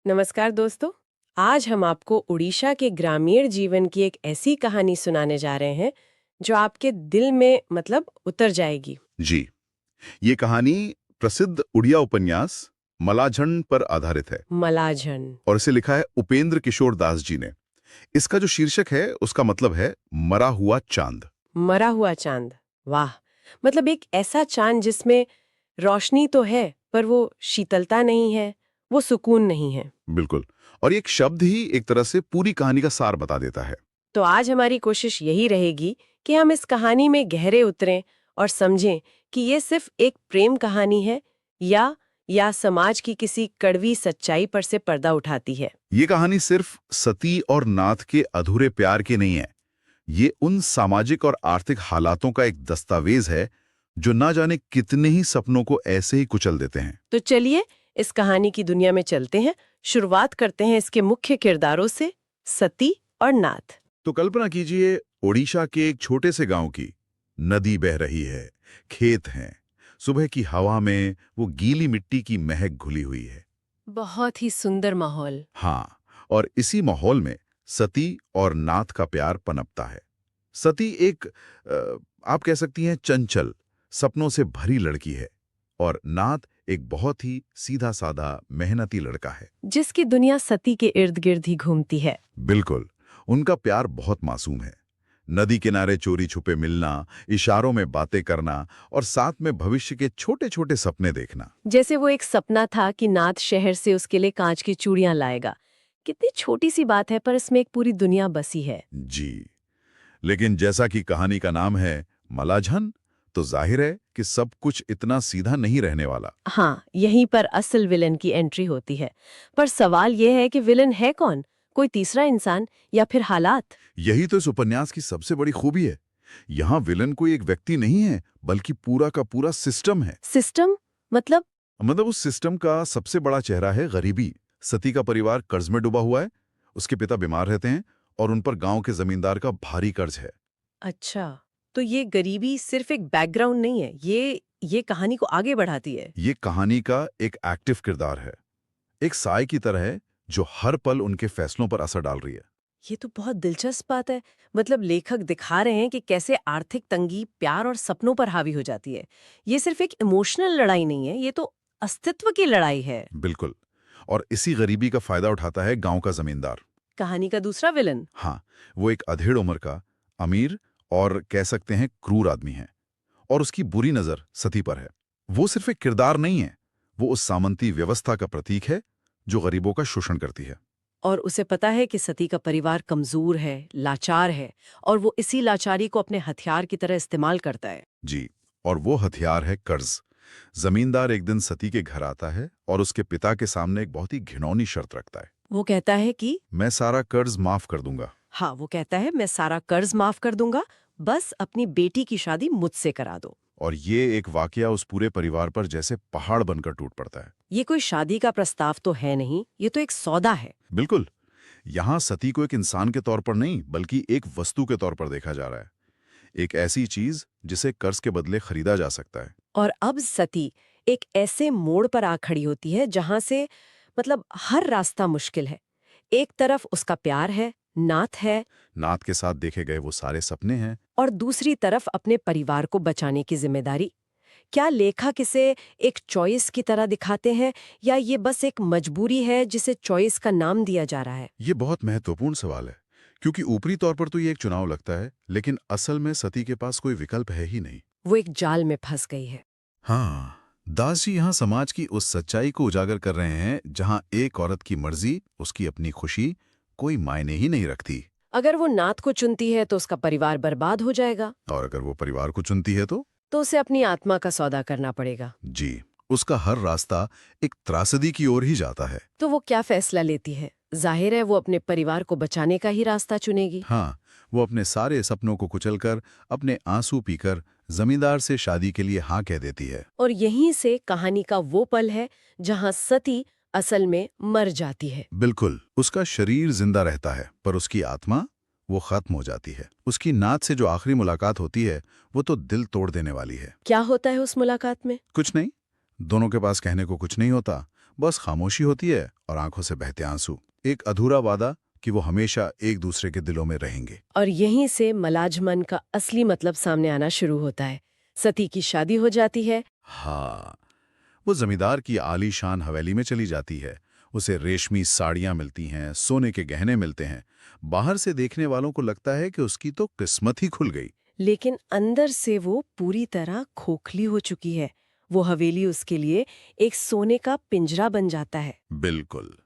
नमस्कार दोस्तों। आज हम आपको उड़ीसा के ग्रामीण जीवन की एक ऐसी कहानी सुनाने जा रहे हैं जो आपके दिल में उतर जाएगी। जी, ये कहानी प्रसिद्ध उड़िया उपन्यास मलाझन पर आधारित है मलाजन। और इसे लिखा है उपेंद्र किशोर दास जी ने। इसका जो शीर्षक है उसका मतलब है मरा हुआ चांद। मरा हुआ चांद। वाह। एक ऐसा चांद जिसमें रोशनी तो है पर वो शीतलता नहीं है, वो सुकून नहीं है। बिल्कुल। और ये एक शब्द ही एक तरह से पूरी कहानी का सार बता देता है। तो आज हमारी कोशिश यही रहेगी कि हम इस कहानी में गहरे उतरें और समझें कि ये सिर्फ एक प्रेम कहानी है या समाज की किसी कड़वी सच्चाई पर से पर्दा उठाती है। ये कहानी सिर्फ सती और नाथ के अधूरे प्यार की नहीं है। ये उन सामाजिक और आर्थिक हालातों का एक दस्तावेज है जो ना जाने कितने ही सपनों को ऐसे ही कुचल देते हैं। तो चलिए इस कहानी की दुनिया में चलते हैं। शुरुआत करते हैं इसके मुख्य किरदारों से, सती और नाथ। तो कल्पना कीजिए ओडिशा के एक छोटे से गांव की। नदी बह रही है, खेत हैं, सुबह की हवा में वो गीली मिट्टी की महक घुली हुई है। बहुत ही सुंदर माहौल। हाँ, और इसी माहौल में सती और नाथ का प्यार पनपता है। सती एक आप कह सकती हैं चंचल, सपनों से भरी लड़की है और नाथ एक बहुत ही सीधा साधा मेहनती लड़का है। जिसकी दुनिया सती के इर्द गिर्द ही घूमती है। बिल्कुल। उनका प्यार बहुत मासूम है। नदी किनारे चोरी छुपे मिलना, इशारों में बातें करना और साथ में भविष्य के छोटे छोटे सपने देखना। जैसे वो एक सपना था कि नाथ शहर से उसके लिए कांच की चूड़ियां लाएगा। कितनी छोटी सी बात है पर इसमें एक पूरी दुनिया बसी है। जी, लेकिन जैसा कि कहानी का नाम है मलाझन, तो जाहिर है कि सब कुछ इतना सीधा नहीं रहने वाला। हाँ, यहीं पर असल विलन की एंट्री होती है। पर सवाल यह है कि विलन है कौन? कोई तीसरा इंसान या फिर हालात? यही तो इस उपन्यास की सबसे बड़ी खूबी है। यहाँ विलन कोई एक व्यक्ति नहीं है, बल्कि पूरा का पूरा सिस्टम है। सिस्टम मतलब? उस सिस्टम का सबसे बड़ा चेहरा है गरीबी। सती का परिवार कर्ज में डूबा हुआ है, उसके पिता बीमार रहते हैं और उन पर गांव के जमींदार का भारी कर्ज है। अच्छा, तो ये गरीबी सिर्फ एक बैकग्राउंड नहीं है, ये कहानी को आगे बढ़ाती है। ये कहानी का एक एक्टिव किरदार है, एक साय की तरह है जो हर पल उनके फैसलों पर असर डाल रही है। ये तो बहुत दिलचस्प बात है। लेखक दिखा रहे हैं कि कैसे आर्थिक तंगी प्यार और सपनों पर हावी हो जाती है। ये सिर्फ एक इमोशनल लड़ाई नहीं है, ये तो अस्तित्व की लड़ाई है। बिल्कुल। और इसी गरीबी का फायदा उठाता है गांव का जमींदार। कहानी का दूसरा विलन? हाँ, वो एक अधेड़ उम्र का, अमीर और कह सकते हैं क्रूर आदमी है और उसकी बुरी नजर सती पर है। वो सिर्फ एक किरदार नहीं है, वो उस सामंती व्यवस्था का प्रतीक है जो गरीबों का शोषण करती है। और उसे पता है कि सती का परिवार कमजोर है, लाचार है, और वो इसी लाचारी को अपने हथियार की तरह इस्तेमाल करता है। जी, और वो हथियार है कर्ज। जमींदार एक दिन सती के घर आता है और उसके पिता के सामने एक बहुत ही घिनौनी शर्त रखता है। वो कहता है कि मैं सारा कर्ज माफ कर दूंगा। हाँ, वो कहता है मैं सारा कर्ज माफ कर दूंगा, बस अपनी बेटी की शादी मुझसे करा दो। और ये एक वाकया उस पूरे परिवार पर जैसे पहाड़ बनकर टूट पड़ता है। ये कोई शादी का प्रस्ताव तो है नहीं, ये तो एक सौदा है। बिल्कुल। यहाँ सती को एक इंसान के तौर पर नहीं, बल्कि एक वस्तु के तौर पर देखा जा रहा है। एक ऐसी चीज जिसे कर्ज के बदले खरीदा जा सकता है। और अब सती एक ऐसे मोड़ पर आ खड़ी होती है जहां से हर रास्ता मुश्किल है। एक तरफ उसका प्यार है, नाथ है, नाथ के साथ देखे गए वो सारे सपने हैं। और दूसरी तरफ अपने परिवार को बचाने की जिम्मेदारी। क्या लेखक इसे एक चॉइस की तरह दिखाते हैं या ये बस एक मजबूरी है जिसे चॉइस का नाम दिया जा रहा है? ये बहुत महत्वपूर्ण सवाल है, क्योंकि ऊपरी तौर पर तो ये एक चुनाव लगता है, लेकिन असल में सती के पास कोई विकल्प है ही नहीं। वो एक जाल में फंस गई है। हाँ, दास जी यहाँ समाज की उस सच्चाई को उजागर कर रहे हैं जहाँ एक औरत की मर्जी, उसकी अपनी खुशी कोई मायने ही नहीं रखती। अगर वो नाथ को चुनती है तो उसका परिवार बर्बाद हो जाएगा। और अगर वो परिवार को चुनती है तो उसे अपनी आत्मा का सौदा करना पड़ेगा। जी, उसका हर रास्ता एक त्रासदी की ओर ही जाता है। तो वो क्या फैसला लेती है? जाहिर है वो अपने परिवार को बचाने का ही रास्ता चुनेगी। हाँ, वो अपने सारे सपनों को कुचलकर, अपने आंसू पीकर जमींदार से शादी के लिए हाँ कह देती है। और यहीं से कहानी का वो पल है जहां सती असल में मर जाती है। बिल्कुल। उसका शरीर जिंदा रहता है, पर उसकी आत्मा वो खत्म हो जाती है। उसकी नाथ से जो आखिरी मुलाकात होती है, वो तो दिल तोड़ देने वाली है। क्या होता है उस मुलाकात में? कुछ नहीं, दोनों के पास कहने को कुछ नहीं होता, बस खामोशी होती है और आंखों से बहते आंसू। एक अधूरा वादा कि वो हमेशा एक दूसरे के दिलों में रहेंगे। और यहीं से मलाजमन का असली मतलब सामने आना शुरू होता है। सती की शादी हो जाती है। हाँ, वो जमींदार की आलीशान हवेली में चली जाती है। उसे रेशमी साड़ियां मिलती हैं, सोने के गहने मिलते हैं। बाहर से देखने वालों को लगता है कि उसकी तो किस्मत ही खुल गई। लेकिन अंदर से वो पूरी तरह खोखली हो चुकी है। वो हवेली उसके लिए एक सोने का पिंजरा बन जाता है। बिल्कुल।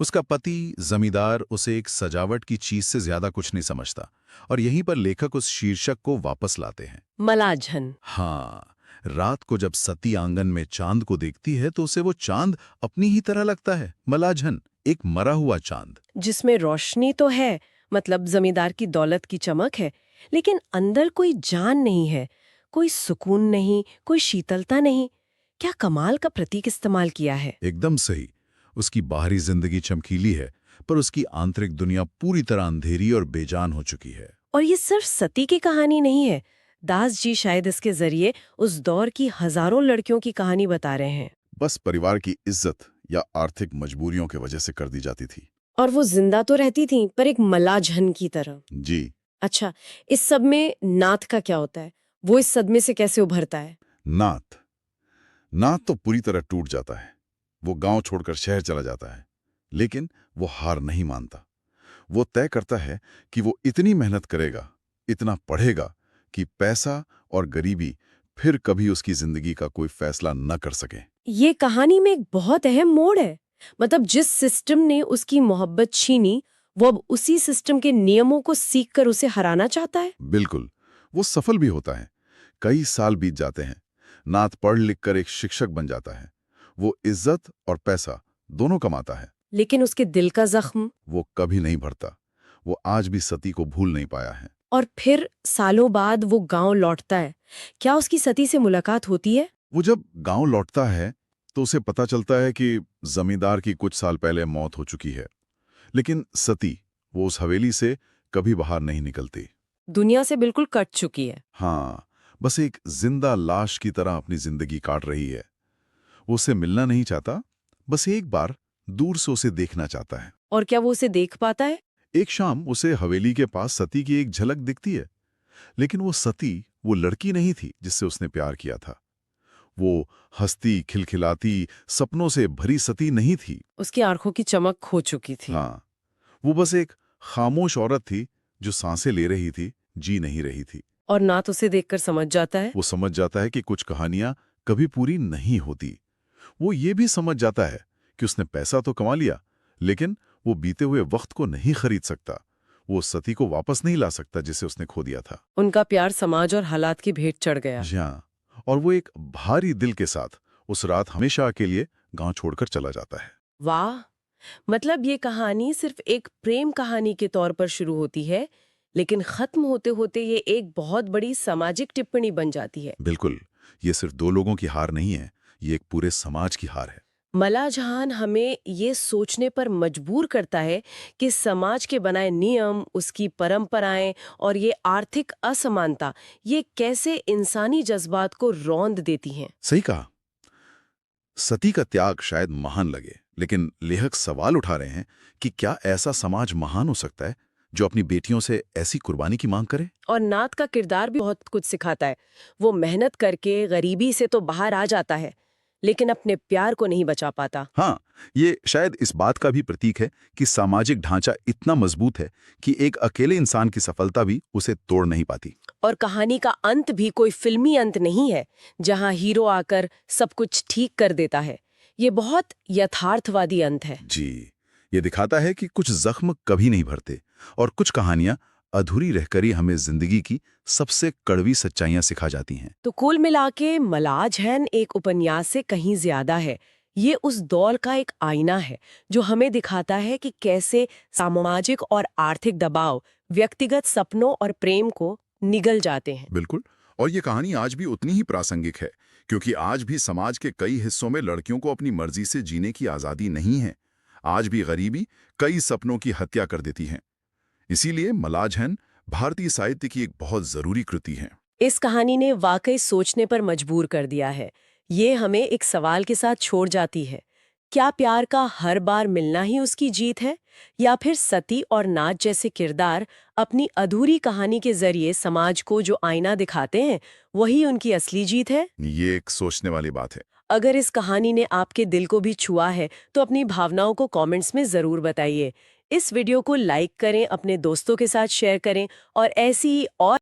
उसका पति जमींदार उसे एक सजावट की चीज से ज्यादा कुछ नहीं समझता, और यहीं पर लेखक उस शीर्षक को वापस लाते हैं। मलाजहन। हाँ, रात को जब सती आंगन में चांद को देखती है तो उसे वो चांद अपनी ही तरह लगता है। मलाजहन, एक मरा हुआ चांद। जिसमें रोशनी तो है, मतलब जमींदार की दौलत की चमक है, लेकिन अंदर कोई जान नहीं है, कोई सुकून नहीं, कोई शीतलता नहीं। क्या कमाल का प्रतीक इस्तेमाल किया है। एकदम सही। उसकी बाहरी जिंदगी चमकीली है, पर उसकी आंतरिक दुनिया पूरी तरह अंधेरी और बेजान हो चुकी है। और ये सिर्फ सती की कहानी नहीं है। दास जी शायद इसके जरिए उस दौर की हजारों लड़कियों की कहानी बता रहे हैं। बस परिवार की इज्जत या आर्थिक मजबूरियों की वजह से कर दी जाती थी। और वो जिंदा तो रहती थी, पर एक मलाजहन की तरह। जी। अच्छा, इस सब में नाथ का क्या होता है? वो इस सदमे से कैसे उभरता है? नाथ नाथ तो पूरी तरह टूट जाता है। वो गांव छोड़कर शहर चला जाता है, लेकिन वो हार नहीं मानता। वो तय करता है कि वो इतनी मेहनत करेगा, इतना पढ़ेगा कि पैसा और गरीबी फिर कभी उसकी जिंदगी का कोई फैसला न कर सके। ये कहानी में एक बहुत अहम मोड़ है। मतलब जिस सिस्टम ने उसकी मोहब्बत छीनी, वो अब उसी सिस्टम के नियमों को सीख कर उसे हराना चाहता है। बिल्कुल। वो सफल भी होता है। कई साल बीत जाते हैं। नाथ पढ़ लिख कर एक शिक्षक बन जाता है। वो इज्जत और पैसा दोनों कमाता है। लेकिन उसके दिल का जख्म। वो कभी नहीं भरता। वो आज भी सती को भूल नहीं पाया है। और फिर सालों बाद वो गांव लौटता है। क्या उसकी सती से मुलाकात होती है? वो जब गांव लौटता है तो उसे पता चलता है कि जमींदार की कुछ साल पहले मौत हो चुकी है। लेकिन सती, वो उस हवेली से कभी बाहर नहीं निकलती। दुनिया से बिल्कुल कट चुकी है। हाँ, बस एक जिंदा लाश की तरह अपनी जिंदगी काट रही है। वो उससे मिलना नहीं चाहता, बस एक बार दूर से उसे देखना चाहता है। और क्या वो उसे देख पाता है? एक शाम उसे हवेली के पास सती की एक झलक दिखती है। लेकिन वो सती वो लड़की नहीं थी जिससे उसने प्यार किया था। वो हंसती खिलखिलाती सपनों से भरी सती नहीं थी। उसकी आंखों की चमक खो चुकी थी। हाँ, वो बस एक खामोश औरत थी जो सांसें ले रही थी, जी नहीं रही थी। और नाथ उसे देखकर समझ जाता है। वो समझ जाता है कि कुछ कहानियां कभी पूरी नहीं होती। वो ये भी समझ जाता है कि उसने पैसा तो कमा लिया, लेकिन वो बीते हुए वक्त को नहीं खरीद सकता। वो सती को वापस नहीं ला सकता जिसे उसने खो दिया था। उनका प्यार समाज और हालात की भेंट चढ़ गया। हाँ, और वो एक भारी दिल के साथ उस रात हमेशा के लिए गांव छोड़कर चला जाता है। वाह! मतलब ये कहानी सिर्फ एक प्रेम कहानी के तौर पर शुरू होती है, लेकिन खत्म होते होते ये एक बहुत बड़ी सामाजिक टिप्पणी बन जाती है। बिल्कुल, ये सिर्फ दो लोगों की हार नहीं है, ये एक पूरे समाज की हार है। मलाजहान हमें ये सोचने पर मजबूर करता है कि समाज के बनाए नियम, उसकी परंपराएं और ये आर्थिक असमानता, ये कैसे इंसानी जज्बात को रौंद देती हैं। सही कहा। सती का त्याग शायद महान लगे, लेकिन लेखक सवाल उठा रहे हैं कि क्या ऐसा समाज महान हो सकता है जो अपनी बेटियों से ऐसी कुर्बानी की मांग करे? और नाथ का किरदार भी बहुत कुछ सिखाता है। वो मेहनत करके गरीबी से तो बाहर आ जाता है, लेकिन अपने प्यार को नहीं बचा पाता। हाँ, ये शायद इस बात का भी प्रतीक है कि सामाजिक ढांचा इतना मजबूत है कि एक अकेले इंसान की सफलता भी उसे तोड़ नहीं पाती। और कहानी का अंत भी कोई फिल्मी अंत नहीं है, जहां हीरो आकर सब कुछ ठीक कर देता है। ये बहुत यथार्थवादी अंत है। जी, ये दिखाता है कि कुछ जख्म कभी नहीं भरते, और कुछ कहानियां अधूरी रहकर ही हमें जिंदगी की सबसे कड़वी सच्चाइयां सिखा जाती हैं। तो कुल मिला के मलाजहन एक उपन्यास से कहीं ज्यादा है। ये उस दौर का एक आईना है जो हमें दिखाता है कि कैसे सामाजिक और आर्थिक दबाव व्यक्तिगत सपनों और प्रेम को निगल जाते हैं। बिल्कुल। और ये कहानी आज भी उतनी ही प्रासंगिक है, क्योंकि आज भी समाज के कई हिस्सों में लड़कियों को अपनी मर्जी से जीने की आज़ादी नहीं है। आज भी गरीबी कई सपनों की हत्या कर देती है। इसीलिए मलाजहन भारतीय साहित्य की एक बहुत जरूरी कृति है। इस कहानी ने वाकई सोचने पर मजबूर कर दिया है। ये हमें एक सवाल के साथ छोड़ जाती है। क्या प्यार का हर बार मिलना ही उसकी जीत है, या फिर सती और नाथ जैसे किरदार अपनी अधूरी कहानी के जरिए समाज को जो आईना दिखाते हैं वही उनकी असली जीत है? ये एक सोचने वाली बात है। अगर इस कहानी ने आपके दिल को भी छुआ है तो अपनी भावनाओं को कमेंट्स में ज़रूर बताइए। इस वीडियो को लाइक करें, अपने दोस्तों के साथ शेयर करें और ऐसी ही और